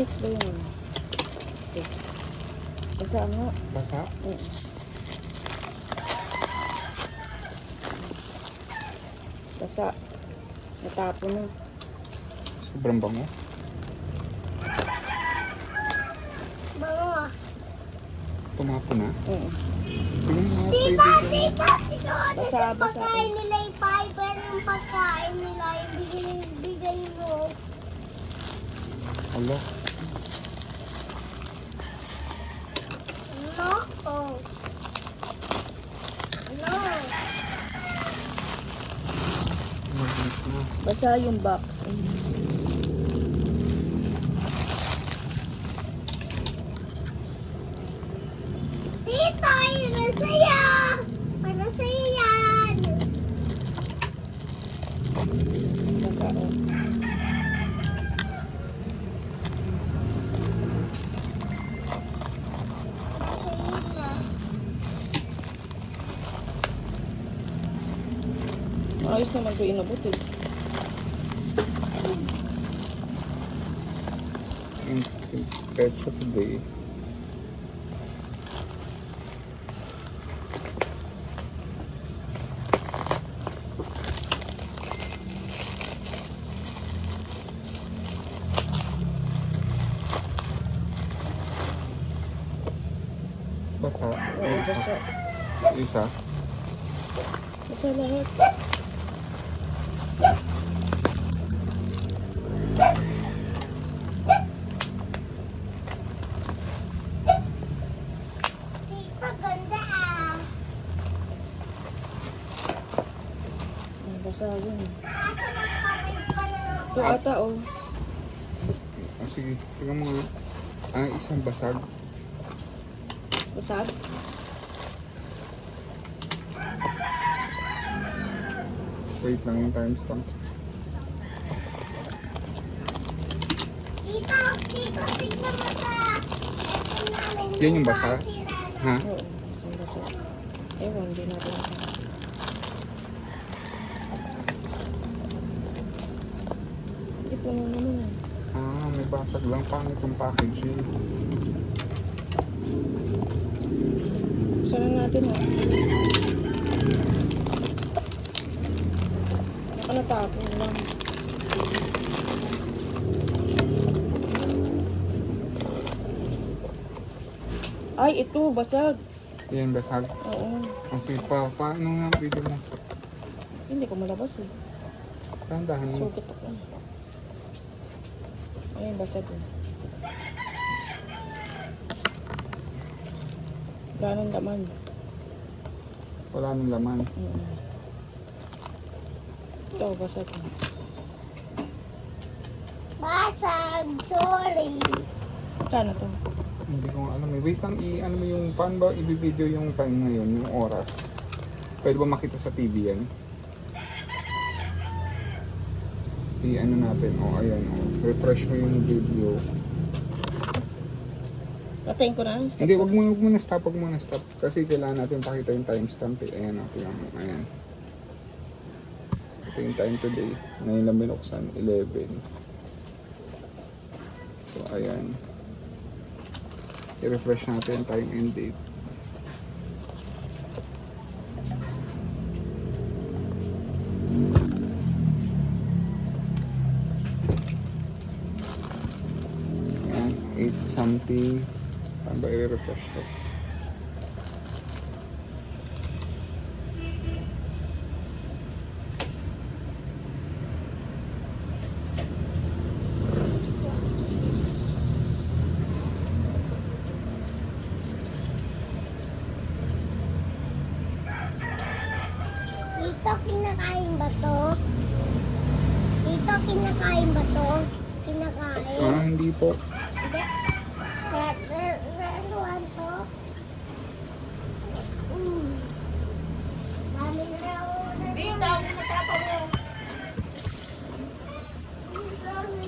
Next ba yun? Okay. Basa nga. Basa? Oo. Basa. Natapon na. Sobrang bango. Bango. Tumapo na. Oo. Tingnan mo nga, Tita, kaibigan. tita, tita. Basa, Yung basa. pagkain nila yung fiber, yung pagkain nila, yung bigay mo. Ala. No? Oh. No. Mabilis na. Basa yung box. Tita, yun na sa'yo. Para sa'yo yan. Basa. Oh. Sa'yo na. Ayos naman ito inabot eh. Yung petsa today. Basa. Oo, basa. Isa. Basa lahat. Tita, ganda ah. Basa yun. Ate, magpapay pa na Ito ata oh. Oh, sige, tingnan mo nga. Ah, isang basag. Basag. Wait lang yung timestamp. Tito, tito, tignan mo sa ito namin. Yan yung basa? Sira. Ha? Oo. Basang basa. Ewan, hindi natin alam. Hindi po naman eh. Ah, may basag lang. Pangit yung packaging. Sana natin ah. Nakanatapon lang. Ay, ito, basag. Yan, basag. Oo. Kasi paano nga video mo? Hindi ko malabas eh. Tandahan mo. Sugat ako. Ayun, basag eh. Wala nang laman. Wala nang laman. Ito, basag eh. Basag, sorry. Kano to? Hindi ko alam eh. Wait lang, ano mo yung, paano ba i-video yung time ngayon, yung oras? Pwede ba makita sa TV yan? I-ano natin, ayan, refresh mo yung video. Patayin ko na. Stop Hindi, ko. wag mo na stop. Kasi kailangan natin pakita yung timestamp eh. Ayan, tingnan mo, ayan. Ito yung time today. Ngayon lang binuksan, 11. So, ayan. I-refresh natin time and date. Ayan, 8 something. Saan ba i-refresh to? Tito, kinakain ba to? Tito, kinakain ba to? Kinakain? Ah, hindi po. Hindi. Ano to? Dami na ako. Dito, sa tatawag